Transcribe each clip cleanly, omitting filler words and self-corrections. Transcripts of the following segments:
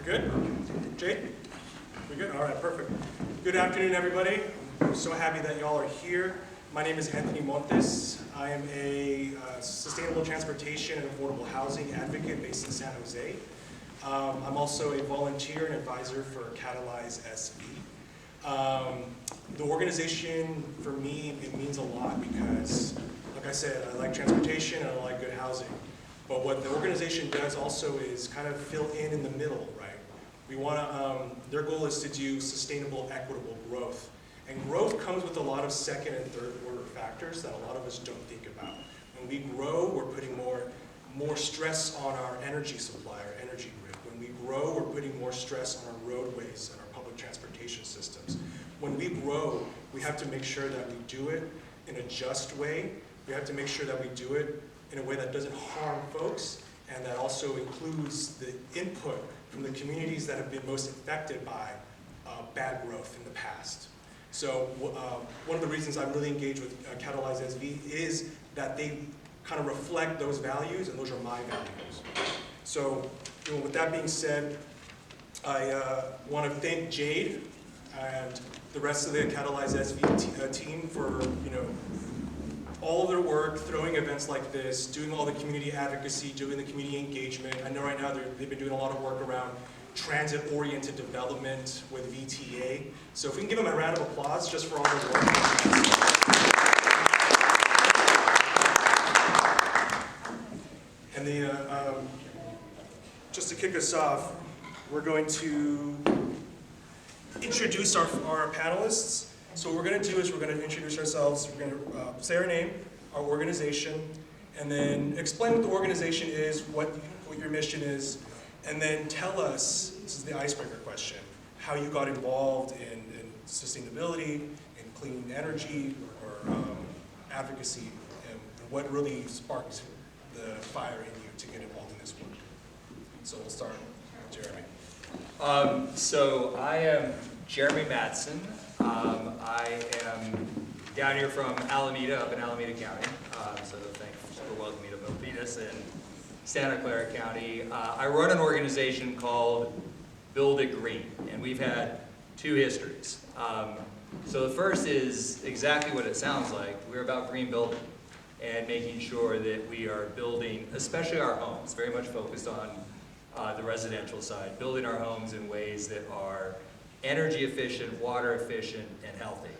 Good? Jay? We good? All right, perfect. Good afternoon, everybody. I'm so happy that y'all are here. My name is Anthony Montes. I am a sustainable transportation and affordable housing advocate based in San Jose. I'm also a volunteer and advisor for Catalyze SV. The organization, for me, it means a lot because, like I said, I like transportation and I like good housing. But what the organization does also is kind of fill in the middle, right? We want to, their goal is to do sustainable, equitable growth. And growth comes with a lot of second and third order factors that a lot of us don't think about. When we grow, we're putting more stress on our energy supply, our energy grid. When we grow, we're putting more stress on our roadways and our public transportation systems. When we grow, we have to make sure that we do it in a just way. We have to make sure that we do it in a way that doesn't harm folks, and that also includes the input from the communities that have been most affected by bad growth in the past. So one of the reasons I'm really engaged with Catalyze SV is that they kind of reflect those values, and those are my values. So with that being said, I want to thank Jade and the rest of the Catalyze SV team for all of their work, throwing events like this, doing all the community advocacy, doing the community engagement. I know right now they've been doing a lot of work around transit-oriented development with VTA. So if we can give them a round of applause just for all their work. And just to kick us off, we're going to introduce our panelists. So what we're going to do is we're going to introduce ourselves, we're going to say our name, our organization, and then explain what the organization is, what your mission is, and then tell us, this is the icebreaker question, how you got involved in sustainability, in clean energy, or advocacy, and what really sparked the fire in you to get involved in this work. So we'll start with Jeremy. So I am Jeremy Madsen. I am down here from Alameda, up in Alameda County. So thanks for welcoming me to Milpitas in Santa Clara County. I run an organization called Build It Green, and we've had two histories. So the first is exactly what it sounds like. We're about green building and making sure that we are building, especially our homes, very much focused on the residential side, building our homes in ways that are energy efficient, water efficient, and healthy.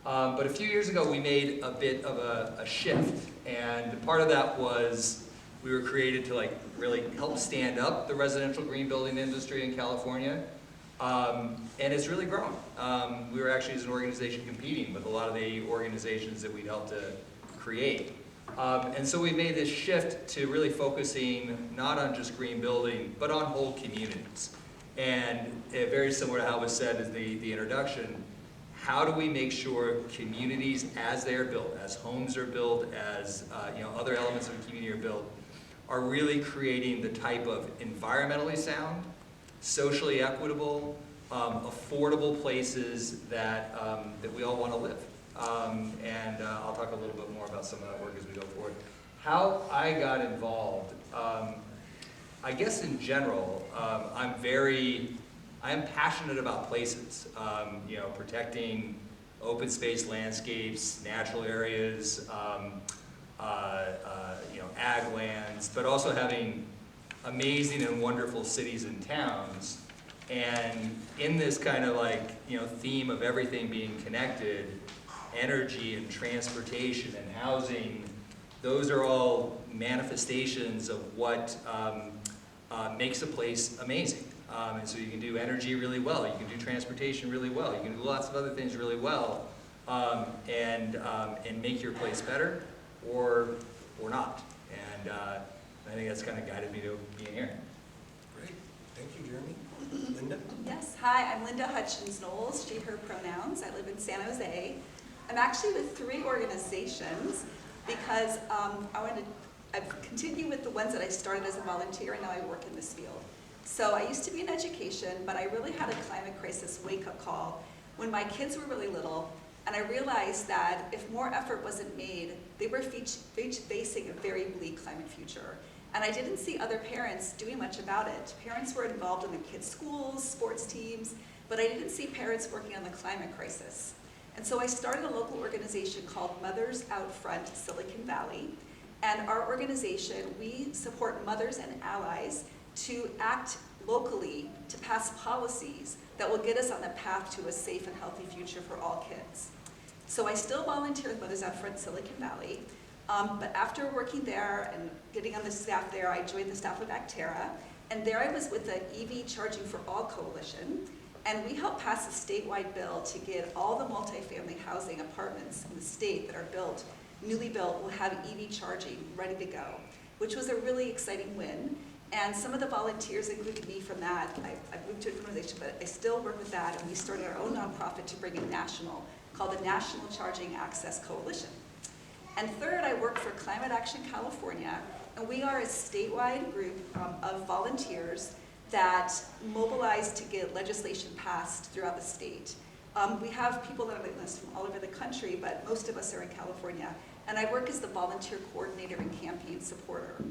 But a few years ago, we made a bit of a shift, and part of that was we were created to really help stand up the residential green building industry in California, and it's really grown. We were actually, as an organization, competing with a lot of the organizations that we'd helped to create. And so we made this shift to really focusing not on just green building, but on whole communities. And very similar to how it was said in the introduction, how do we make sure communities, as they are built, as homes are built, as other elements of the community are built, are really creating the type of environmentally sound, socially equitable, affordable places that we all want to live. And I'll talk a little bit more about some of that work as we go forward. How I got involved. I guess in general, I am passionate about places, protecting open space landscapes, natural areas, ag lands, but also having amazing and wonderful cities and towns. And in this kind of theme of everything being connected, energy and transportation and housing, those are all manifestations of what makes a place amazing. And so you can do energy really well, you can do transportation really well, you can do lots of other things really well, and make your place better, or not. And I think that's kind of guided me to being here. Great, thank you, Jeremy. Linda? Yes, hi, I'm Linda Hutchins-Knowles, she, her pronouns. I live in San Jose. I'm actually with 3 organizations because I've continued with the ones that I started as a volunteer, and now I work in this field. So I used to be in education, but I really had a climate crisis wake-up call when my kids were really little, and I realized that if more effort wasn't made, they were facing a very bleak climate future. And I didn't see other parents doing much about it. Parents were involved in the kids' schools, sports teams, but I didn't see parents working on the climate crisis. And so I started a local organization called Mothers Out Front Silicon Valley. And our organization, we support mothers and allies to act locally to pass policies that will get us on the path to a safe and healthy future for all kids. So I still volunteer with Mothers Out Front Silicon Valley, but after working there and getting on the staff there, I joined the staff of Actera, and there I was with the EV Charging for All Coalition, and we helped pass a statewide bill to get all the multifamily housing apartments in the state that are built, newly built, will have EV charging ready to go, which was a really exciting win. And some of the volunteers, including me from that, I moved to a different organization, but I still work with that, and we started our own nonprofit to bring it national, called the National Charging Access Coalition. And third, I work for Climate Action California, and we are a statewide group of volunteers that mobilize to get legislation passed throughout the state. We have people that are with us from all over the country, but most of us are in California. And I work as the volunteer coordinator and campaign supporter.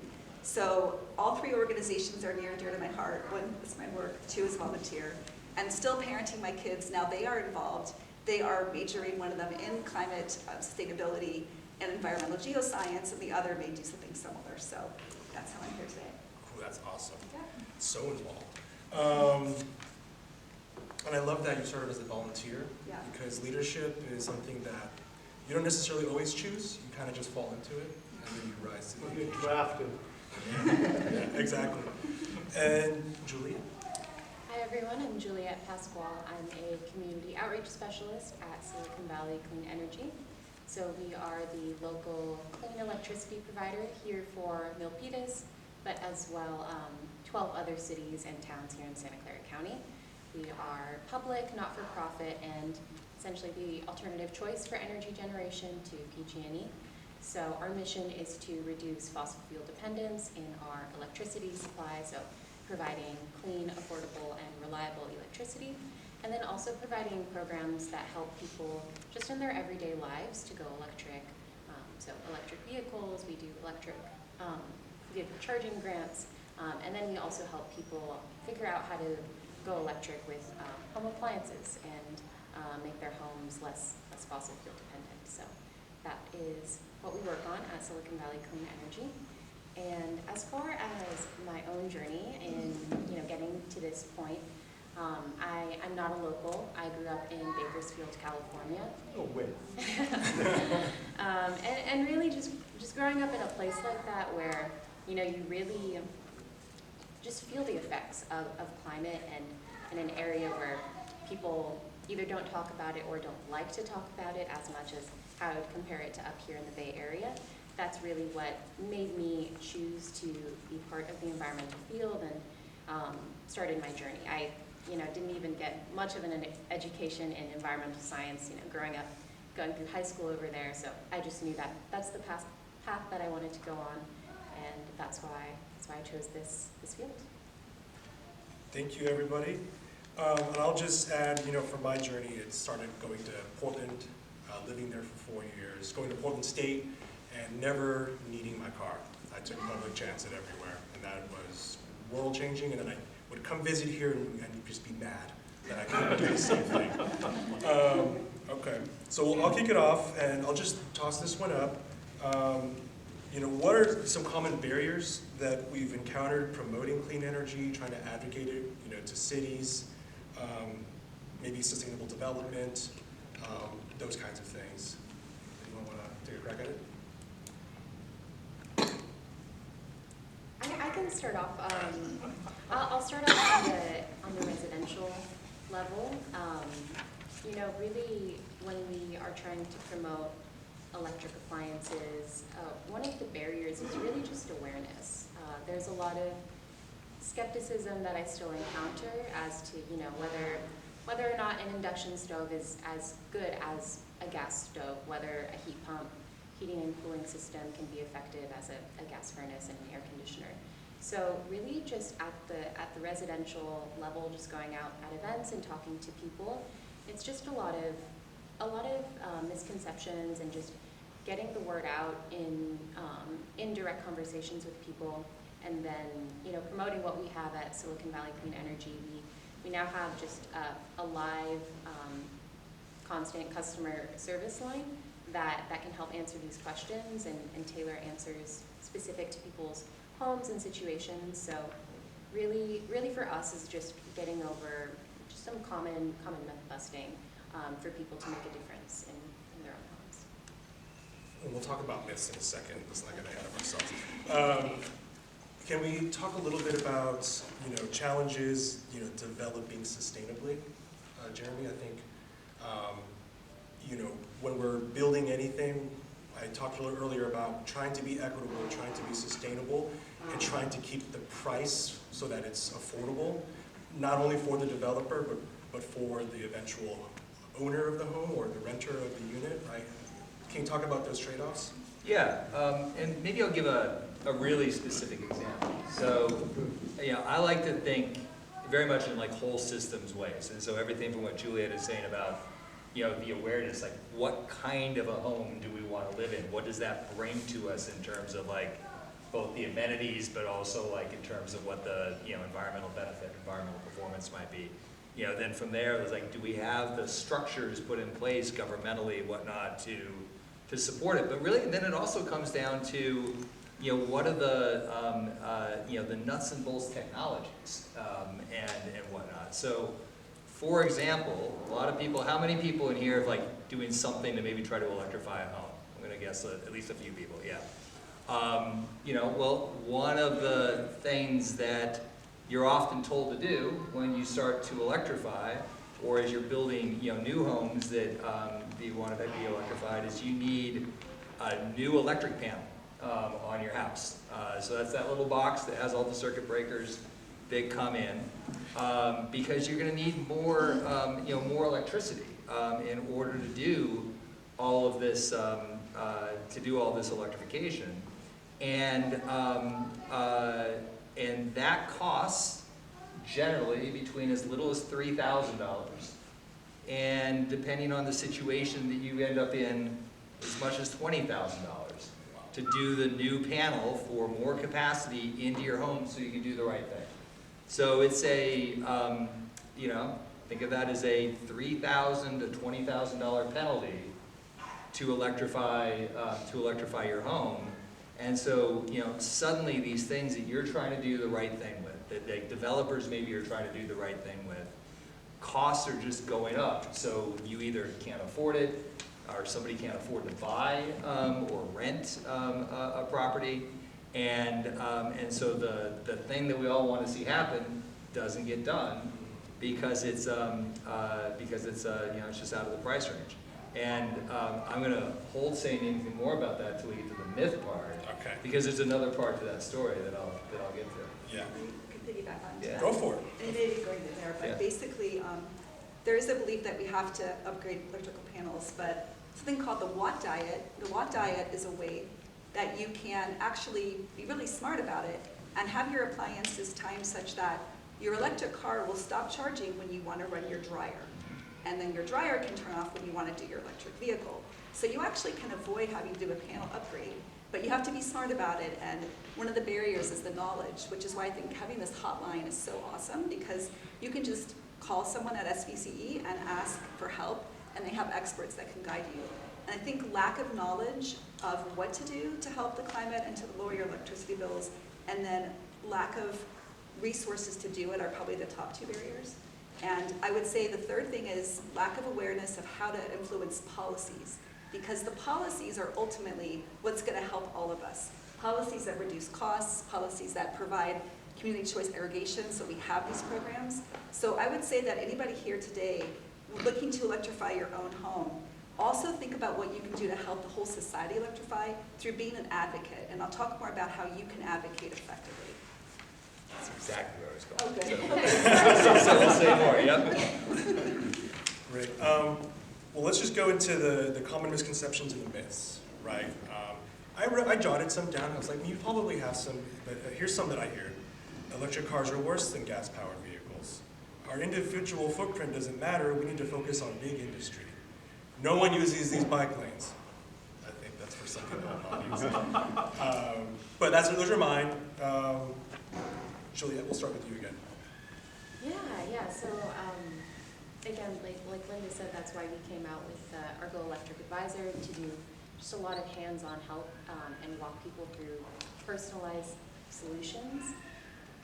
So all three organizations are near and dear to my heart. One is my work, two is volunteer. And still parenting my kids, now they are involved. They are majoring, one of them in climate sustainability and environmental geoscience, and the other may do something similar. So that's how I'm here today. Cool, that's awesome. Yeah. So involved. And I love that you started as a volunteer, Yeah. because leadership is something that you don't necessarily always choose. You kind of just fall into it, and then you rise to the You occasion. get drafted. Yeah, exactly. And Juliette? Hi everyone, I'm Juliette Pascual. I'm a community outreach specialist at Silicon Valley Clean Energy. So we are the local clean electricity provider here for Milpitas, but as well 12 other cities and towns here in Santa Clara County. We are public, not-for-profit, and essentially the alternative choice for energy generation to PG&E. So our mission is to reduce fossil fuel dependence in our electricity supply, so providing clean, affordable, and reliable electricity, and then also providing programs that help people just in their everyday lives to go electric. So electric vehicles, we do electric vehicle charging grants, and then we also help people figure out how to go electric with home appliances and make their homes less fossil fuel dependent. So that is what we work on at Silicon Valley Clean Energy. And as far as my own journey in getting to this point, I'm not a local. I grew up in Bakersfield, California. Oh, wait. And really just growing up in a place like that where you really just feel the effects of climate, and in an area where people either don't talk about it or don't like to talk about it as much as how I would compare it to up here in the Bay Area. That's really what made me choose to be part of the environmental field and started my journey. I didn't even get much of an education in environmental science, growing up, going through high school over there. So I just knew that that's the path that I wanted to go on, and that's why I chose this field. Thank you, everybody. And I'll just add, for my journey, it started going to Portland, living there for 4 years, going to Portland State, and never needing my car. I took public transit everywhere, and that was world-changing, and then I would come visit here and just be mad that I couldn't do the same thing. Okay, so I'll kick it off, and I'll just toss this one up. What are some common barriers that we've encountered promoting clean energy, trying to advocate it, to cities, maybe sustainable development, those kinds of things? Anyone want to take a crack at it? I can start off. I'll start off on the residential level. Really, when we are trying to promote electric appliances, one of the barriers is really just awareness. There's a lot of skepticism that I still encounter as to whether or not an induction stove is as good as a gas stove, whether a heat pump, heating and cooling system can be effective as a gas furnace and an air conditioner. So really just at the residential level, just going out at events and talking to people, it's just a lot of misconceptions and just getting the word out in direct conversations with people, and then, promoting what we have at Silicon Valley Clean Energy. We now have just a live, constant customer service line that can help answer these questions and tailor answers specific to people's homes and situations. So really for us is just getting over just some common myth busting for people to make a difference in their own homes. And we'll talk about myths in a second. Let's not get ahead of ourselves. Can we talk a little bit about challenges developing sustainably, Jeremy? I think when we're building anything, I talked a little earlier about trying to be equitable, trying to be sustainable, and trying to keep the price so that it's affordable, not only for the developer, but for the eventual owner of the home or the renter of the unit, right? Can you talk about those trade-offs? Yeah, and maybe I'll give a really specific example. So, I like to think very much in like whole systems ways. And so everything from what Juliette is saying about, the awareness, like what kind of a home do we want to live in? What does that bring to us in terms of like both the amenities, but also like in terms of what the, environmental benefit, environmental performance might be. Then from there, it was like, do we have the structures put in place governmentally, whatnot, to support it? But really, then it also comes down to, what are the nuts and bolts technologies and whatnot. So, for example, a lot of people, how many people in here have like doing something to maybe try to electrify a home? I'm going to guess at least a few people, yeah. Well, one of the things that you're often told to do when you start to electrify, or as you're building, new homes that you want to be electrified, is you need a new electric panel on your house. So that's that little box that has all the circuit breakers that come in, because you're going to need more, more electricity in order to do all of this, electrification, and that costs generally between as little as $3,000, and depending on the situation that you end up in, as much as $20,000 to do the new panel for more capacity into your home so you can do the right thing. So it's a, think of that as a $3,000 to $20,000 penalty to electrify your home. And so, suddenly these things that you're trying to do the right thing with, that developers maybe are trying to do the right thing with, costs are just going up. So you either can't afford it, or somebody can't afford to buy or rent a property, and so the thing that we all want to see happen doesn't get done because it's it's just out of the price range. And I'm going to hold saying anything more about that until we get to the myth part, Okay. because there's another part to that story that I'll get to. Yeah. I can piggyback on Yeah. that. Go for it. And maybe going in there, but Yeah. basically, there is a belief that we have to upgrade electrical panels, but something called the Watt Diet. The Watt Diet is a way that you can actually be really smart about it and have your appliances timed such that your electric car will stop charging when you want to run your dryer. And then your dryer can turn off when you want to do your electric vehicle. So you actually can avoid having to do a panel upgrade, but you have to be smart about it. And one of the barriers is the knowledge, which is why I think having this hotline is so awesome, because you can just call someone at SVCE and ask for help, and they have experts that can guide you. And I think lack of knowledge of what to do to help the climate and to lower your electricity bills, and then lack of resources to do it are probably the top two barriers. And I would say the third thing is lack of awareness of how to influence policies, because the policies are ultimately what's going to help all of us. Policies that reduce costs, policies that provide community choice irrigation, so we have these programs. So I would say that anybody here today looking to electrify your own home, also think about what you can do to help the whole society electrify through being an advocate. And I'll talk more about how you can advocate effectively. That's exactly where I was Oh, going. good. So we'll say more, yep. Great. Well, let's just go into the common misconceptions and the myths, right? I jotted some down. I was like, you probably have some, but here's some that I hear. Electric cars are worse than gas-powered vehicles. Our individual footprint doesn't matter. We need to focus on big industry. No one uses these bike lanes. I think that's for suck it up. But those are mine. Juliette, we'll start with you again. Yeah. So again, like Linda said, that's why we came out with our Go Electric Advisor to do just a lot of hands-on help and walk people through personalized solutions.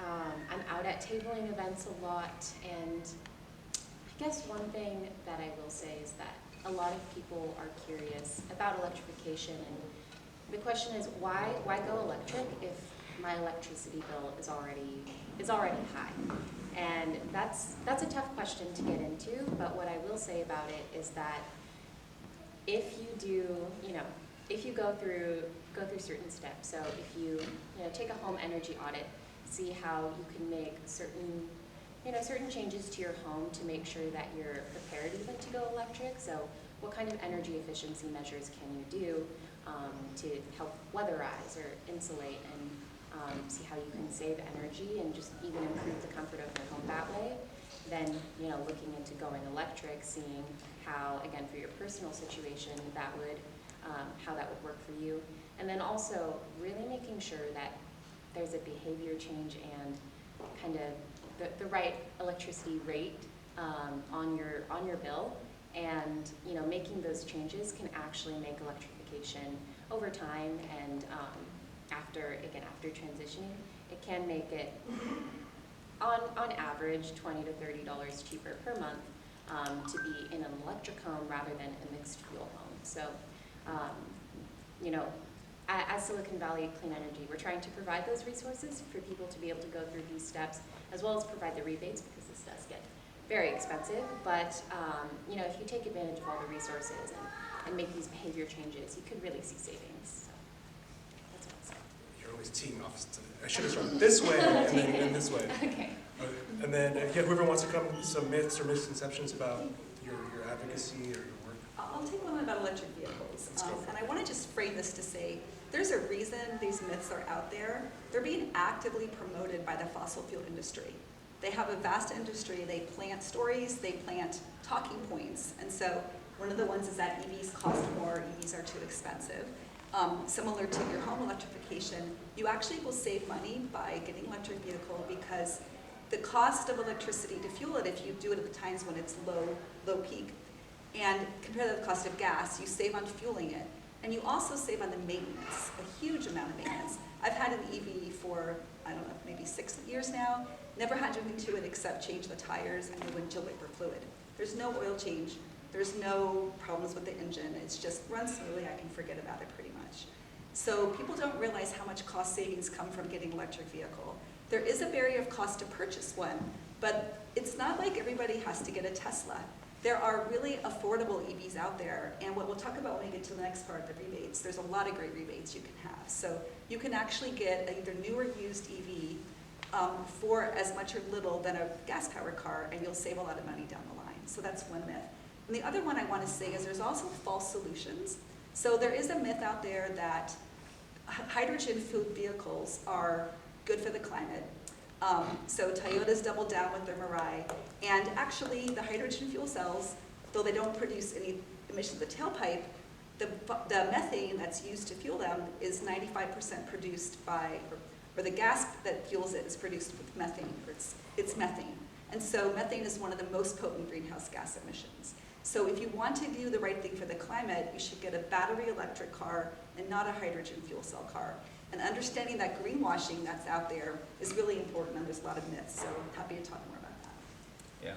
I'm out at tabling events a lot, and I guess one thing that I will say is that a lot of people are curious about electrification, and the question is why go electric if my electricity bill is already high? And that's a tough question to get into, but what I will say about it is that if you go through certain steps, so if you take a home energy audit, see how you can make certain changes to your home to make sure that you're prepared even to go electric. So what kind of energy efficiency measures can you do to help weatherize or insulate, and see how you can save energy and just even improve the comfort of your home that way. Then, looking into going electric, seeing how, again, for your personal situation, how that would work for you. And then also really making sure that there's a behavior change and kind of the right electricity rate on your bill. And, making those changes can actually make electrification over time, and after transitioning, it can make it on average $20 to $30 cheaper per month to be in an electric home rather than a mixed fuel home. So, at Silicon Valley Clean Energy, we're trying to provide those resources for people to be able to go through these steps, as well as provide the rebates, because this does get very expensive. But if you take advantage of all the resources and make these behavior changes, you could really see savings. So that's what I'd say. You're always teeing off. I should have started this way and then this way. Okay. And then whoever wants to come with some myths or misconceptions about your advocacy or your work. I'll take one about electric vehicles. Let's go for And I want to just frame this to say, there's a reason these myths are out there. They're being actively promoted by the fossil fuel industry. They have a vast industry. They plant stories, they plant talking points. And so one of the ones is that EVs cost more, EVs are too expensive. Similar to your home electrification, you actually will save money by getting an electric vehicle, because the cost of electricity to fuel it, if you do it at the times when it's low peak, and compare that to the cost of gas, you save on fueling it. And you also save on the maintenance, a huge amount of maintenance. I've had an EV for, I don't know, maybe 6 years now. Never had anything to it except change the tires and the windshield wiper fluid. There's no oil change. There's no problems with the engine. It's just runs smoothly. I can forget about it pretty much. So people don't realize how much cost savings come from getting an electric vehicle. There is a barrier of cost to purchase one, but it's not like everybody has to get a Tesla. There are really affordable EVs out there, and what we'll talk about when we get to the next part, the rebates, there's a lot of great rebates you can have. So you can actually get either new or used EV for as much or little than a gas-powered car, and you'll save a lot of money down the line. So that's one myth. And the other one I want to say is there's also false solutions. So there is a myth out there that hydrogen-fueled vehicles are good for the climate. So Toyota's doubled down with their Mirai, and actually the hydrogen fuel cells, though they don't produce any emissions of the tailpipe, the methane that's used to fuel them is 95% produced by, or the gas that fuels it is produced with methane, or it's methane. And so methane is one of the most potent greenhouse gas emissions. So if you want to do the right thing for the climate, you should get a battery electric car and not a hydrogen fuel cell car. And understanding that greenwashing that's out there is really important, and there's a lot of myths, so happy to talk more about that. Yeah.